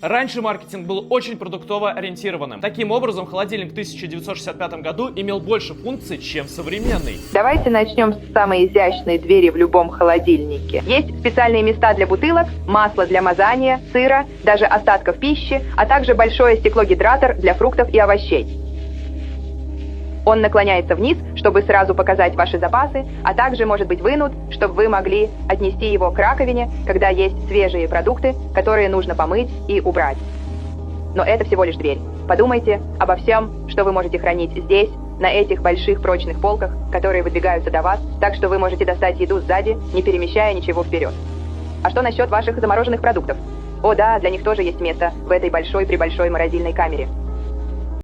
Раньше маркетинг был очень продуктово ориентированным. Таким образом, холодильник в 1965 году имел больше функций, чем современный. Давайте начнем с самой изящной двери в любом холодильнике. Есть специальные места для бутылок, масла для мазания, сыра, даже остатков пищи, а также большое стекло-гидратор для фруктов и овощей. Он наклоняется вниз, чтобы сразу показать ваши запасы, а также может быть вынут, чтобы вы могли отнести его к раковине, когда есть свежие продукты, которые нужно помыть и убрать. Но это всего лишь дверь. Подумайте обо всем, что вы можете хранить здесь, на этих больших прочных полках, которые выдвигаются до вас, так что вы можете достать еду сзади, не перемещая ничего вперед. А что насчет ваших замороженных продуктов? О да, для них тоже есть место в этой большой-пребольшой морозильной камере.